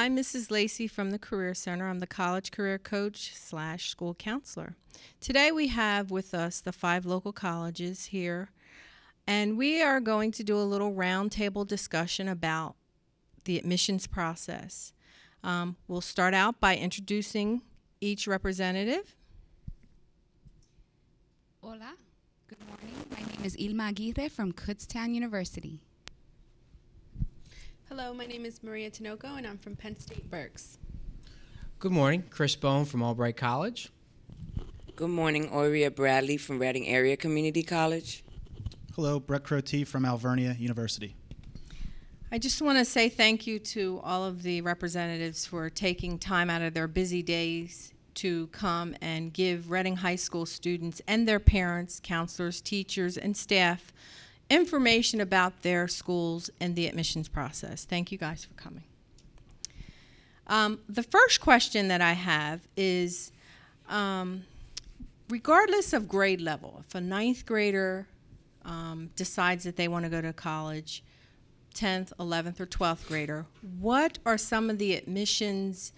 I'm Mrs. Lacey from the Career Center. I'm the college career coach / school counselor. Today we have with us the 5 local colleges here, and we are going to do a little roundtable discussion about the admissions process. We'll start out by introducing each representative. Hola, good morning. My name is Ilma Aguirre from Kutztown University. Hello, my name is Maria Tinoco, and I'm from Penn State Berks. Good morning, Chris Bone from Albright College. Good morning, Oria Bradley from Reading Area Community College. Hello, Brett Crotty from Alvernia University. I just want to say thank you to all of the representatives for taking time out of their busy days to come and give Reading High School students and their parents, counselors, teachers, and staff information about their schools and the admissions process. Thank you guys for coming. The first question that I have is, regardless of grade level, if a 9th grader decides that they want to go to college, 10th, 11th, or 12th grader, what are some of the admissions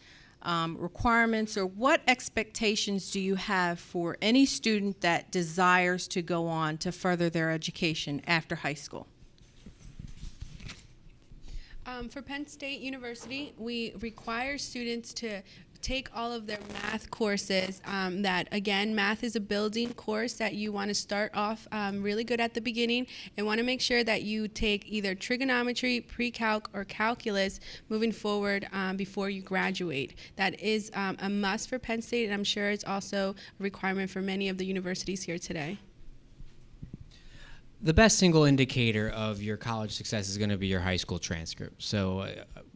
requirements, or what expectations do you have for any student that desires to go on to further their education after high school? For Penn State University, we require students to take all of their math courses. That, again, math is a building course that you want to start off really good at the beginning, and want to make sure that you take either trigonometry, pre-calc, or calculus moving forward before you graduate. That is a must for Penn State, and I'm sure it's also a requirement for many of the universities here today. The best single indicator of your college success is going to be your high school transcript. So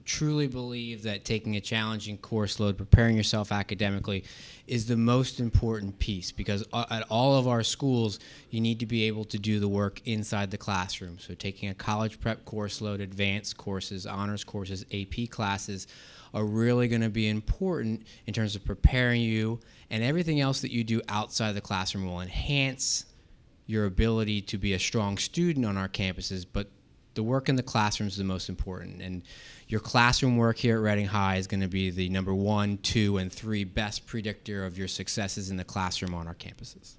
truly believe that taking a challenging course load, preparing yourself academically, is the most important piece, because at all of our schools, you need to be able to do the work inside the classroom. So taking a college prep course load, advanced courses, honors courses, AP classes are really going to be important in terms of preparing you, and everything else that you do outside the classroom will enhance your ability to be a strong student on our campuses, but the work in the classroom is the most important. And your classroom work here at Reading High is going to be the number 1, 2, and 3 best predictor of your successes in the classroom on our campuses.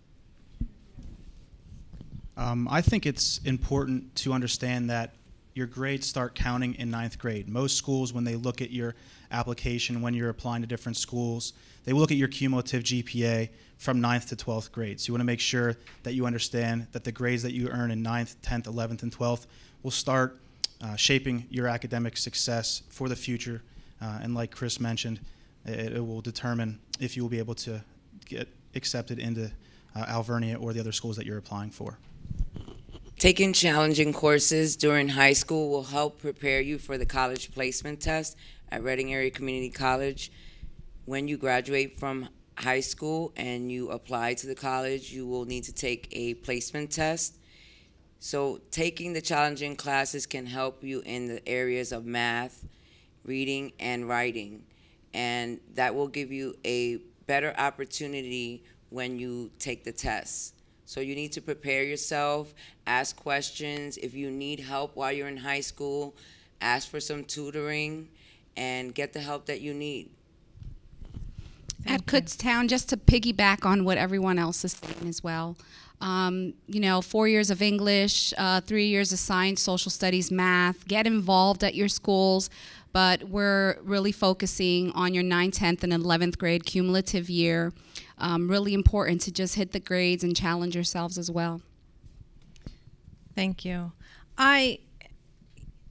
I think it's important to understand that your grades start counting in 9th grade. Most schools, when they look at your application, when you're applying to different schools, they will look at your cumulative GPA from 9th to 12th grade. So you want to make sure that you understand that the grades that you earn in 9th, 10th, 11th, and 12th will start shaping your academic success for the future. And like Chris mentioned, it will determine if you will be able to get accepted into Alvernia or the other schools that you're applying for. Taking challenging courses during high school will help prepare you for the college placement test at Reading Area Community College. When you graduate from high school and you apply to the college, you will need to take a placement test. So taking the challenging classes can help you in the areas of math, reading, and writing. And that will give you a better opportunity when you take the tests. So you need to prepare yourself, ask questions. If you need help while you're in high school, ask for some tutoring and get the help that you need. At Kutztown, just to piggyback on what everyone else is saying as well, you know, 4 years of English, 3 years of science, social studies, math. Get involved at your schools, but we're really focusing on your 9th, 10th, and 11th grade cumulative year. Really important to just hit the grades and challenge yourselves as well. Thank you.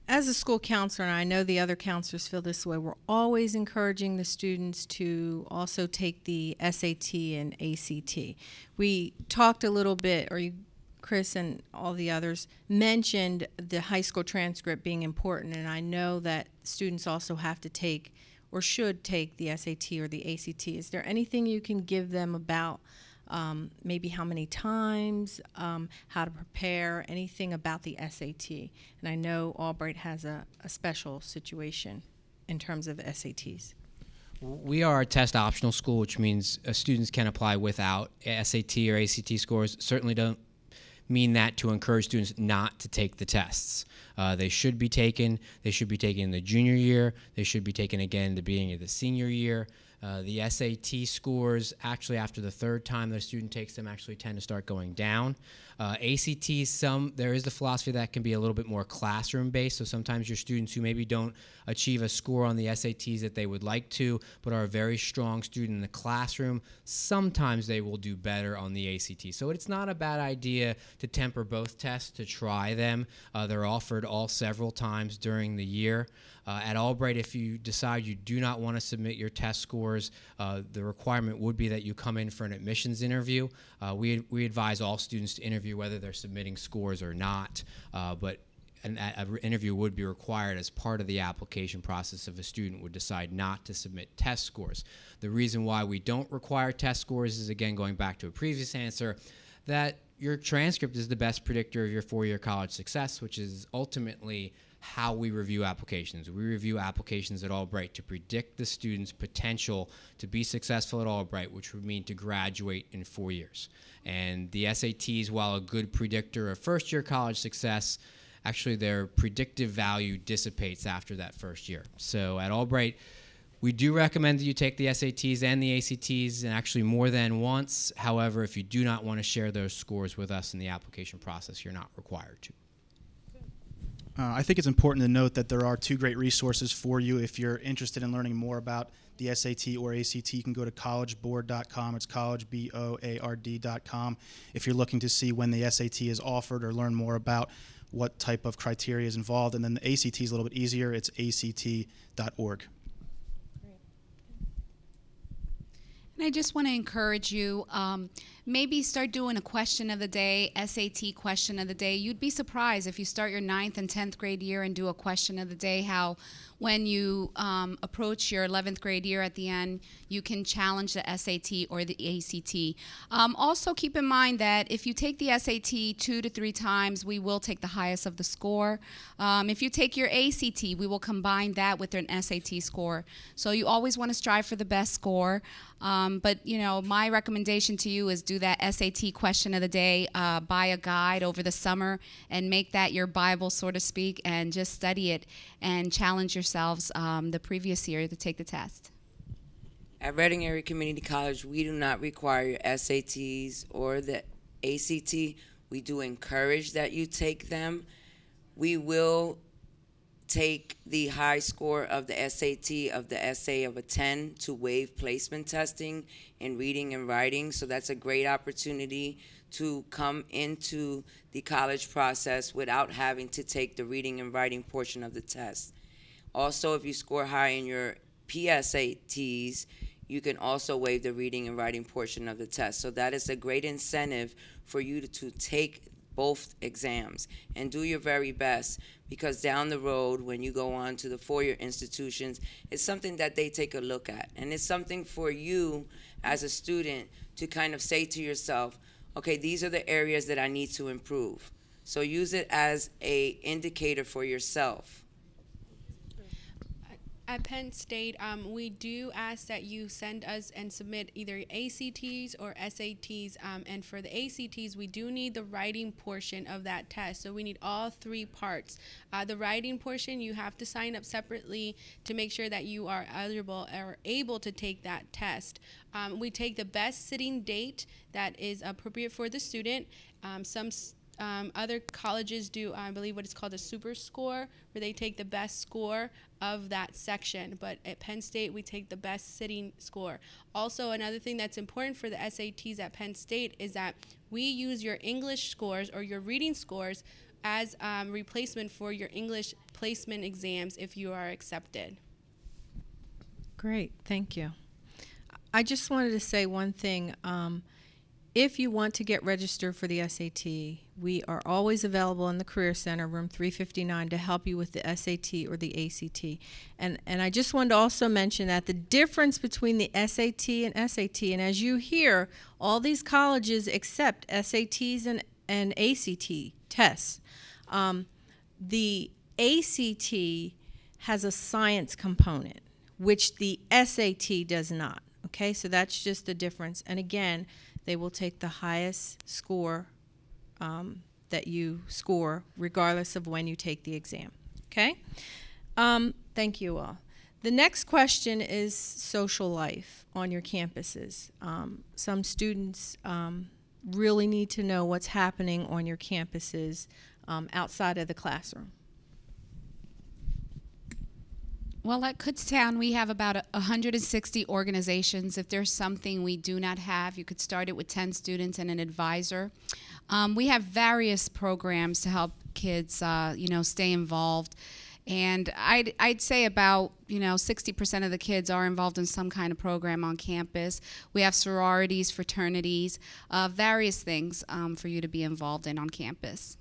As a school counselor, and I know the other counselors feel this way, we're always encouraging the students to also take the SAT and ACT. We talked a little bit, or Chris and all the others mentioned the high school transcript being important, and I know that students also have to take or should take the SAT or the ACT. Is there anything you can give them about maybe how many times, how to prepare, anything about the SAT? And I know Albright has a special situation in terms of SATs. We are a test optional school, which means students can apply without SAT or ACT scores. Certainly don't mean that to encourage students not to take the tests. They should be taken. They should be taken in the junior year. They should be taken again at the beginning of the senior year. The SAT scores, actually after the third time the student takes them, actually tend to start going down. ACTs, there is the philosophy that can be a little bit more classroom-based, so sometimes your students who maybe don't achieve a score on the SATs that they would like to, but are a very strong student in the classroom, sometimes they will do better on the ACT. So it's not a bad idea to temper both tests, to try them. They're offered all several times during the year. At Albright, if you decide you do not want to submit your test scores, the requirement would be that you come in for an admissions interview. We advise all students to interview whether they're submitting scores or not, but an interview would be required as part of the application process if a student would decide not to submit test scores. The reason why we don't require test scores is, again, going back to a previous answer, that your transcript is the best predictor of your four-year college success, which is ultimately how we review applications. We review applications at Albright to predict the student's potential to be successful at Albright, which would mean to graduate in 4 years. And the SATs, while a good predictor of first-year college success, actually their predictive value dissipates after that first year. So at Albright, we do recommend that you take the SATs and the ACTs, and actually more than once. However, if you do not want to share those scores with us in the application process, you're not required to. I think it's important to note that there are two great resources for you. If you're interested in learning more about the SAT or ACT, you can go to collegeboard.com. It's collegeboard.com. If you're looking to see when the SAT is offered or learn more about what type of criteria is involved. And then the ACT is a little bit easier. It's act.org. And I just want to encourage you, maybe start doing a question of the day, SAT question of the day. You'd be surprised if you start your 9th and 10th grade year and do a question of the day, how when you approach your 11th grade year at the end, you can challenge the SAT or the ACT. Also keep in mind that if you take the SAT 2 to 3 times, we will take the highest of the score. If you take your ACT, we will combine that with an SAT score. So you always want to strive for the best score. But, you know, my recommendation to you is do that SAT question of the day, buy a guide over the summer and make that your Bible, so to speak, and just study it and challenge yourselves the previous year to take the test. At Reading Area Community College, we do not require SATs or the ACT. We do encourage that you take them. We will take the high score of the SAT, of the essay of a 10 to waive placement testing in reading and writing. So that's a great opportunity to come into the college process without having to take the reading and writing portion of the test. Also, if you score high in your PSATs, you can also waive the reading and writing portion of the test. So that is a great incentive for you to take both exams and do your very best, because down the road when you go on to the four-year institutions, it's something that they take a look at, and it's something for you as a student to kind of say to yourself, okay, these are the areas that I need to improve. So use it as an indicator for yourself. At Penn State, we do ask that you send us and submit either ACTs or SATs, and for the ACTs, we do need the writing portion of that test, so we need all 3 parts. The writing portion, you have to sign up separately to make sure that you are eligible or able to take that test. We take the best sitting date that is appropriate for the student. Other colleges do, I believe, what is called a super score, where they take the best score of that section. But at Penn State, we take the best sitting score. Also, another thing that's important for the SATs at Penn State is that we use your English scores or your reading scores as replacement for your English placement exams if you are accepted. Great, thank you. I just wanted to say one thing. If you want to get registered for the SAT, we are always available in the Career Center, room 359, to help you with the SAT or the ACT. And I just wanted to also mention that the difference between the SAT and SAT, and as you hear, all these colleges accept SATs and ACT tests. The ACT has a science component, which the SAT does not. Okay, so that's just the difference. And again, they will take the highest score that you score, regardless of when you take the exam. Okay? Thank you all. The next question is social life on your campuses. Some students really need to know what's happening on your campuses outside of the classroom. Well, at Kutztown, we have about 160 organizations. If there's something we do not have, you could start it with 10 students and an advisor. We have various programs to help kids, stay involved. And I'd say about, 60% of the kids are involved in some kind of program on campus. We have sororities, fraternities, various things for you to be involved in on campus.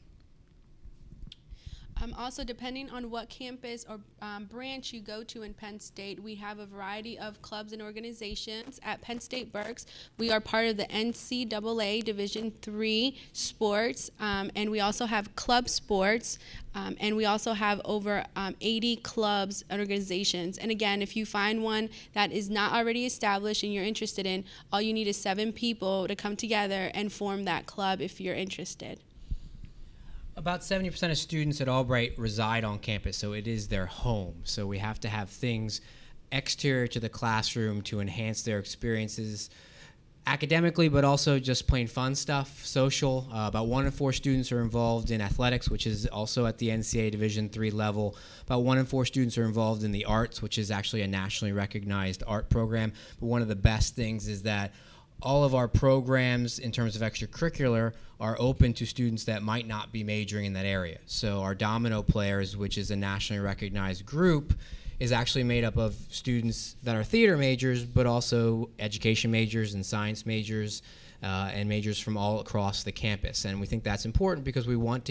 Also, depending on what campus or branch you go to in Penn State, we have a variety of clubs and organizations. At Penn State Berks, we are part of the NCAA Division III sports, and we also have club sports, and we also have over 80 clubs and organizations. And again, if you find one that is not already established and you're interested in, all you need is 7 people to come together and form that club if you're interested. About 70% of students at Albright reside on campus, so it is their home. So we have to have things exterior to the classroom to enhance their experiences academically, but also just plain fun stuff, social. About 1 in 4 students are involved in athletics, which is also at the NCAA Division III level. About 1 in 4 students are involved in the arts, which is actually a nationally recognized art program. But one of the best things is that all of our programs in terms of extracurricular are open to students that might not be majoring in that area. So our Domino Players, which is a nationally recognized group, is actually made up of students that are theater majors, but also education majors and science majors and majors from all across the campus. And we think that's important because we want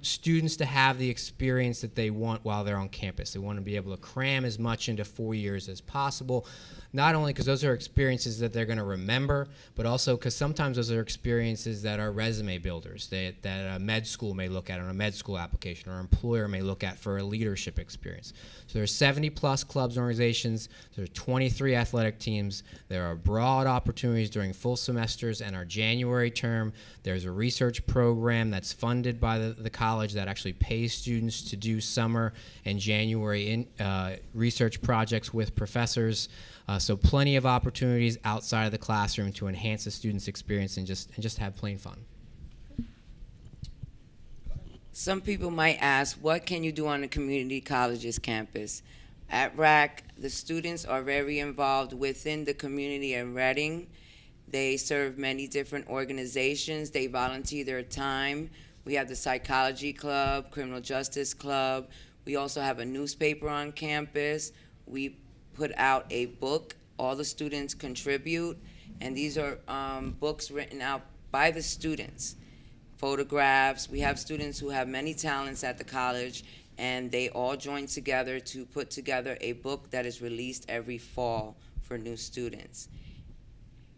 students to have the experience that they want while they're on campus. They want to be able to cram as much into 4 years as possible, not only because those are experiences that they're going to remember, but also because sometimes those are experiences that are resume builders, that a med school may look at on a med school application, or an employer may look at for a leadership experience. So there are 70-plus clubs and organizations. There are 23 athletic teams. There are broad opportunities during full semesters and our January term. There's a research program that's funded by the college that actually pays students to do summer and January research projects with professors. So plenty of opportunities outside of the classroom to enhance the student's experience and just have plain fun. Some people might ask, what can you do on the community college's campus? At RAC, the students are very involved within the community in Reading. They serve many different organizations. They volunteer their time. We have the Psychology Club, Criminal Justice Club. We also have a newspaper on campus. We put out a book. All the students contribute, and these are books written out by the students. Photographs. We have students who have many talents at the college, and they all join together to put together a book that is released every fall for new students.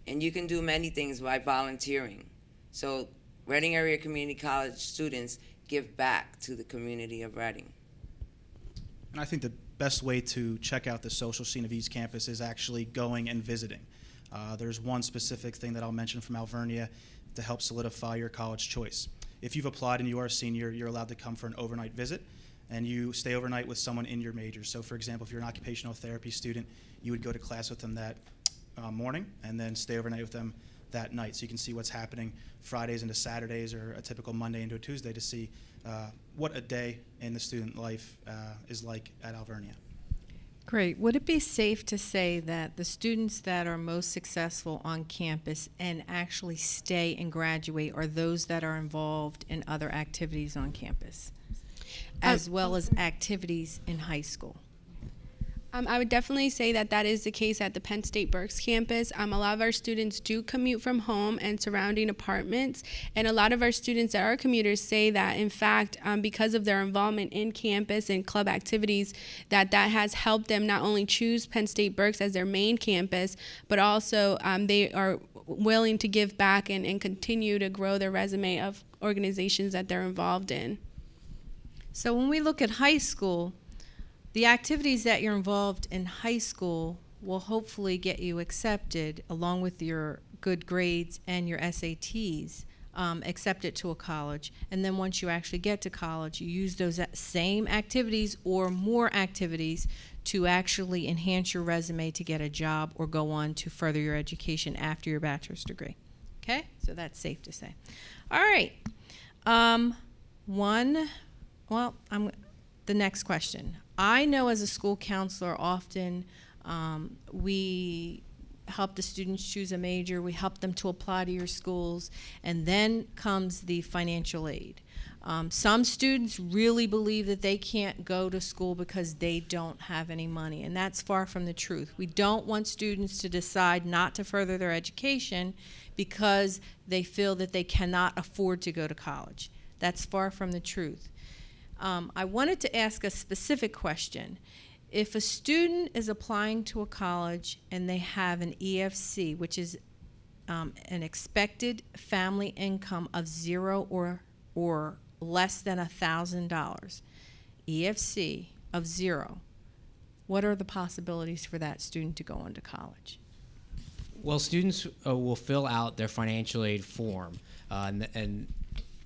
And you can do many things by volunteering. So Reading Area Community College students give back to the community of Reading. And I think the best way to check out the social scene of East Campus is actually going and visiting. There's one specific thing that I'll mention from Alvernia to help solidify your college choice. If you've applied and you are a senior, you're allowed to come for an overnight visit, and you stay overnight with someone in your major. So for example, if you're an occupational therapy student, you would go to class with them that morning and then stay overnight with them that night. So you can see what's happening Fridays into Saturdays, or a typical Monday into a Tuesday, to see what a day in the student life is like at Alvernia. Great. Would it be safe to say that the students that are most successful on campus and actually stay and graduate are those that are involved in other activities on campus, as well as activities in high school? I would definitely say that that is the case at the Penn State Berks campus. A lot of our students do commute from home and surrounding apartments, and a lot of our students that are commuters say that, in fact, because of their involvement in campus and club activities, that has helped them not only choose Penn State Berks as their main campus, but also they are willing to give back and continue to grow their resume of organizations that they're involved in. So when we look at high school, the activities that you're involved in high school will hopefully get you accepted, along with your good grades and your SATs, accepted to a college. And then once you actually get to college, you use those same activities or more activities to actually enhance your resume to get a job or go on to further your education after your bachelor's degree. Okay, so that's safe to say. All right. The next question. I know as a school counselor, often we help the students choose a major, we help them to apply to your schools, and then comes the financial aid. Some students really believe that they can't go to school because they don't have any money, and that's far from the truth. We don't want students to decide not to further their education because they feel that they cannot afford to go to college. That's far from the truth. I wanted to ask a specific question. If a student is applying to a college and they have an EFC, which is an expected family income of $0 or less than $1,000, EFC of 0, what are the possibilities for that student to go on to college? Well, students will fill out their financial aid form, and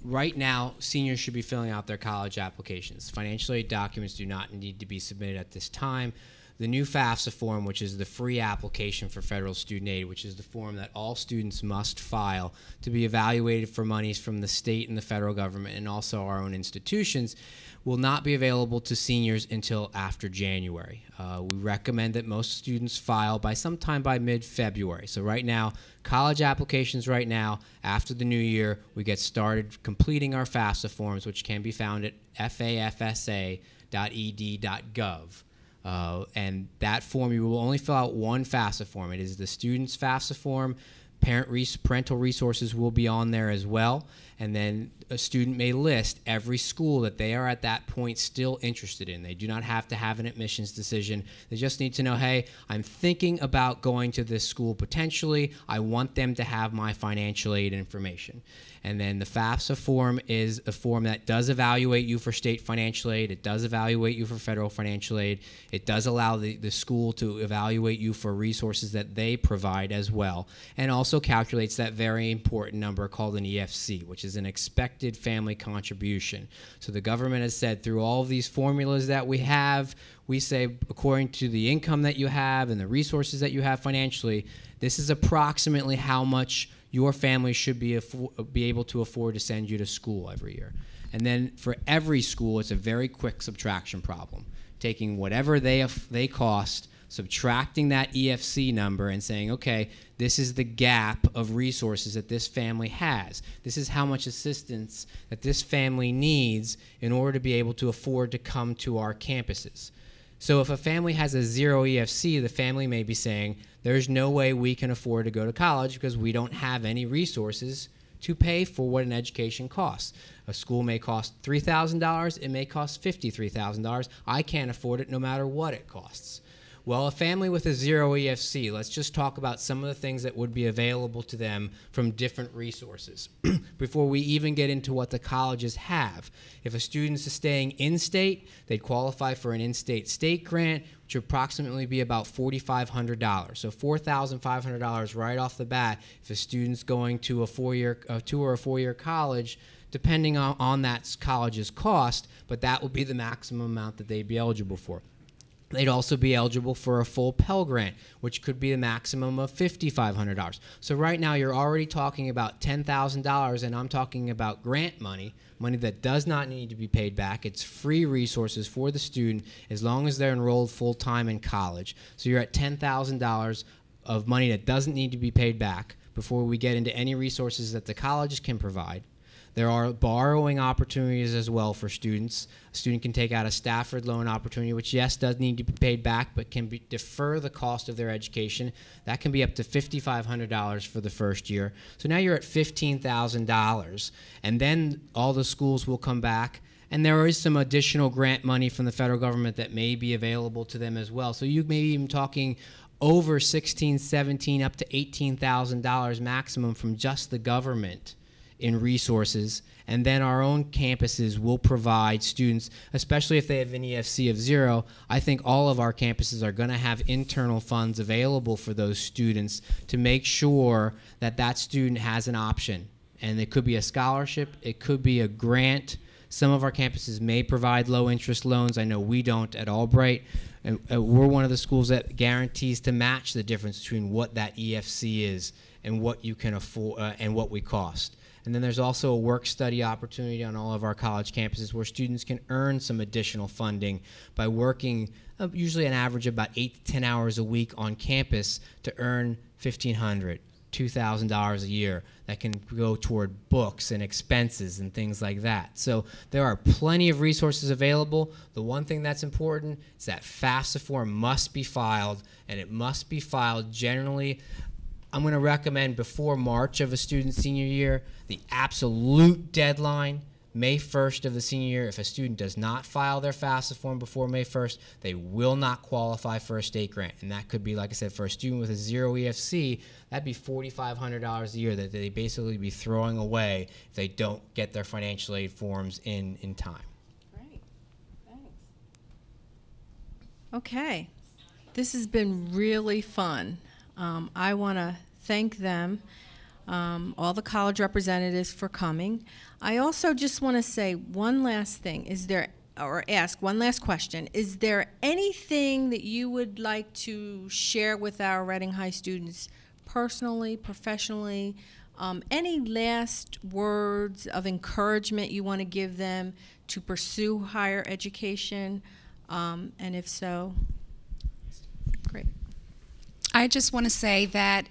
right now, seniors should be filling out their college applications. Financial aid documents do not need to be submitted at this time. The new FAFSA form, which is the free application for federal student aid, which is the form that all students must file to be evaluated for monies from the state and the federal government and also our own institutions, will not be available to seniors until after January. We recommend that most students file by sometime by mid-February. So right now, college applications right now, after the new year, we get started completing our FAFSA forms, which can be found at fafsa.ed.gov. And that form, you will only fill out one FAFSA form. It is the student's FAFSA form. Parental resources will be on there as well. And then a student may list every school that they are at that point still interested in. They do not have to have an admissions decision. They just need to know, hey, I'm thinking about going to this school potentially. I want them to have my financial aid information. And then the FAFSA form is a form that does evaluate you for state financial aid. It does evaluate you for federal financial aid. It does allow the school to evaluate you for resources that they provide as well, and also calculates that very important number called an EFC, which is an expected family contribution. So the government has said through all of these formulas that we have, we say according to the income that you have and the resources that you have financially, this is approximately how much your family should be able to afford to send you to school every year. And then for every school, it's a very quick subtraction problem. Taking whatever they cost, subtracting that EFC number and saying, okay, this is the gap of resources that this family has. This is how much assistance that this family needs in order to be able to afford to come to our campuses. So if a family has a 0 EFC, the family may be saying, there's no way we can afford to go to college because we don't have any resources to pay for what an education costs. A school may cost $3,000, it may cost $53,000. I can't afford it no matter what it costs. Well, a family with a 0 EFC, let's just talk about some of the things that would be available to them from different resources before we even get into what the colleges have. If a student is staying in-state, they'd qualify for an in-state state grant, which would approximately be about $4,500. So $4,500 right off the bat if a student's going to a 2 or 4 year college, depending on that college's cost, but that would be the maximum amount that they'd be eligible for. They'd also be eligible for a full Pell Grant, which could be a maximum of $5,500. So right now you're already talking about $10,000, and I'm talking about grant money, money that does not need to be paid back. It's free resources for the student as long as they're enrolled full-time in college. So you're at $10,000 of money that doesn't need to be paid back before we get into any resources that the colleges can provide. There are borrowing opportunities as well for students. A student can take out a Stafford loan opportunity, which, yes, does need to be paid back, but can defer the cost of their education. That can be up to $5,500 for the first year. So now you're at $15,000, and then all the schools will come back, and there is some additional grant money from the federal government that may be available to them as well. So you may be even talking over $16,000, $17,000, up to $18,000 maximum from just the government in resources, and then our own campuses will provide students, especially if they have an EFC of 0. I think all of our campuses are going to have internal funds available for those students to make sure that that student has an option And it could be a scholarship, it could be a grant. Some of our campuses may provide low interest loans. I know we don't at Albright. And we're one of the schools that guarantees to match the difference between what that EFC is and what you can afford and what we cost. And then there's also a work-study opportunity on all of our college campuses where students can earn some additional funding by working usually an average of about 8 to 10 hours a week on campus to earn $1,500, $2,000 a year that can go toward books and expenses and things like that. So there are plenty of resources available. The one thing that's important is that FAFSA form must be filed, and it must be filed generally. I'm going to recommend before March of a student's senior year. The absolute deadline, May 1st of the senior year. If a student does not file their FAFSA form before May 1st, they will not qualify for a state grant. And that could be, like I said, for a student with a 0 EFC, that'd be $4,500 a year that they basically be throwing away if they don't get their financial aid forms in time. Great. Thanks. Okay. This has been really fun. I want to thank them, all the college representatives, for coming. I also just want to say one last thing. Ask one last question. Is there anything that you would like to share with our Reading High students personally, professionally? Any last words of encouragement you want to give them to pursue higher education? And if so, great. I just want to say that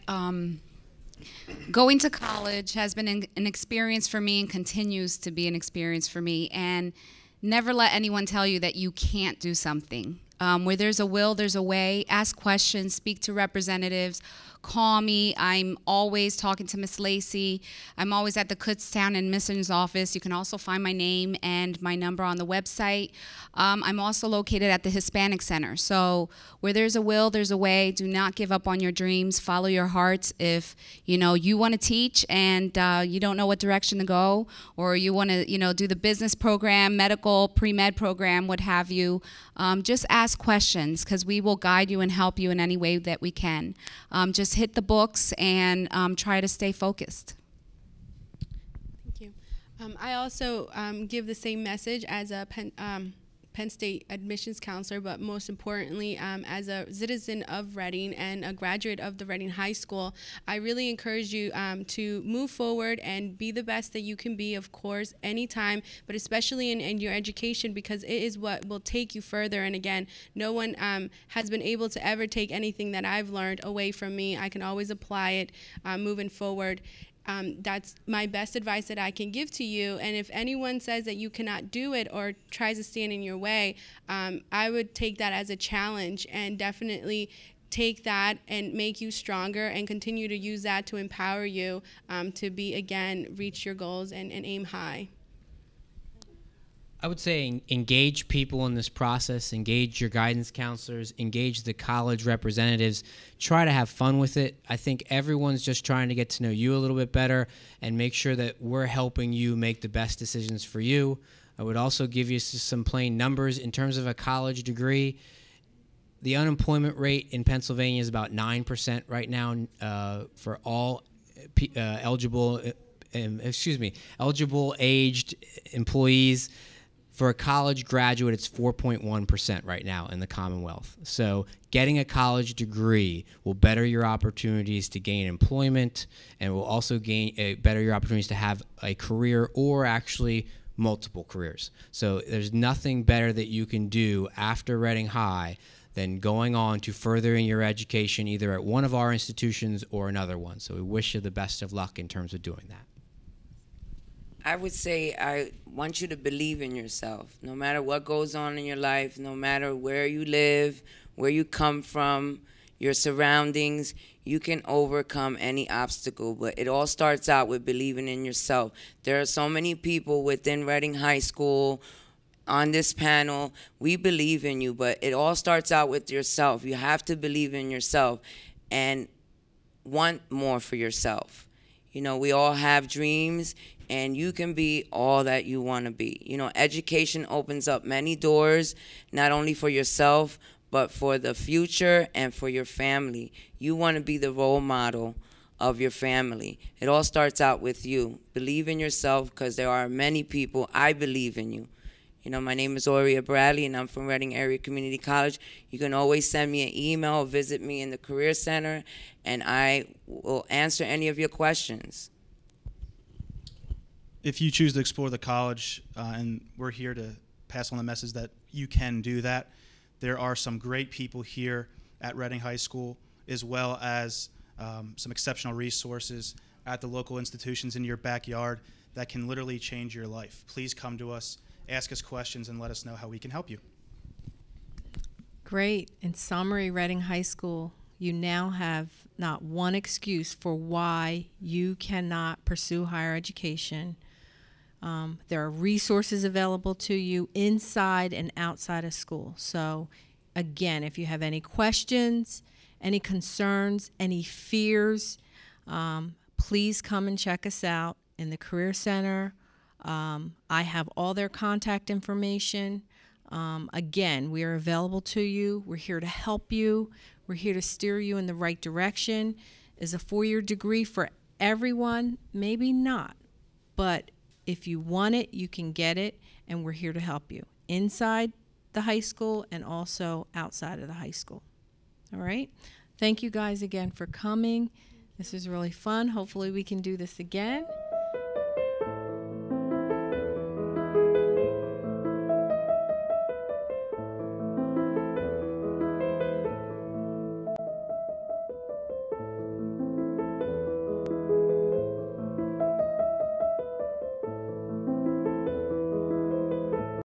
going to college has been an experience for me and continues to be an experience for me. And never let anyone tell you that you can't do something. Where there's a will, there's a way. Ask questions, speak to representatives, call me. I'm always talking to Miss Lacey. I'm always at the Kutztown admissions office. You can also find my name and my number on the website. I'm also located at the Hispanic Center. So where there's a will, there's a way. Do not give up on your dreams. Follow your hearts. If you want to teach and you don't know what direction to go, or you want to do the business program, medical, pre-med program, what have you, just ask questions, because we will guide you and help you in any way that we can. Just hit the books and try to stay focused. Thank you. I also give the same message as a Penn State admissions counselor, but most importantly, as a citizen of Reading and a graduate of the Reading High School. I really encourage you to move forward and be the best that you can be, of course, anytime, but especially in your education, because it is what will take you further. And again, no one has been able to ever take anything that I've learned away from me. I can always apply it moving forward. That's my best advice that I can give to you. And if anyone says that you cannot do it or tries to stand in your way, I would take that as a challenge and definitely take that and make you stronger and continue to use that to empower you to reach your goals and aim high. I would say engage people in this process, engage your guidance counselors, engage the college representatives, try to have fun with it. I think everyone's just trying to get to know you a little bit better and make sure that we're helping you make the best decisions for you. I would also give you some plain numbers. In terms of a college degree, the unemployment rate in Pennsylvania is about 9% right now for all eligible aged employees. For a college graduate, it's 4.1% right now in the Commonwealth. So getting a college degree will better your opportunities to gain employment, and will also better your opportunities to have a career, or actually multiple careers. So there's nothing better that you can do after Reading High than going on to furthering your education either at one of our institutions or another one. So we wish you the best of luck in terms of doing that. I would say I want you to believe in yourself. No matter what goes on in your life, no matter where you live, where you come from, your surroundings, you can overcome any obstacle. But it all starts out with believing in yourself. There are so many people within Reading High School, on this panel. We believe in you, but it all starts out with yourself. You have to believe in yourself and want more for yourself. We all have dreams, and you can be all that you want to be. Education opens up many doors, not only for yourself, but for the future and for your family. You want to be the role model of your family. It all starts out with you. Believe in yourself, because there are many people. I believe in you. You know, my name is Aurea Bradley, and I'm from Reading Area Community College. You can always send me an email or visit me in the Career Center, and I will answer any of your questions. If you choose to explore the college, and we're here to pass on the message that you can do that, there are some great people here at Reading High School, as well as some exceptional resources at the local institutions in your backyard that can literally change your life. Please come to us, ask us questions, and let us know how we can help you. Great. In summary, Reading High School, you now have not one excuse for why you cannot pursue higher education. There are resources available to you inside and outside of school. So again, if you have any questions, any concerns, any fears, please come and check us out in the Career Center. I have all their contact information. Again, we are available to you. We're here to help you. We're here to steer you in the right direction. Is a 4-year degree for everyone? Maybe not. But if you want it, you can get it, and we're here to help you inside the high school and also outside of the high school. All right? Thank you guys again for coming. This was really fun. Hopefully we can do this again.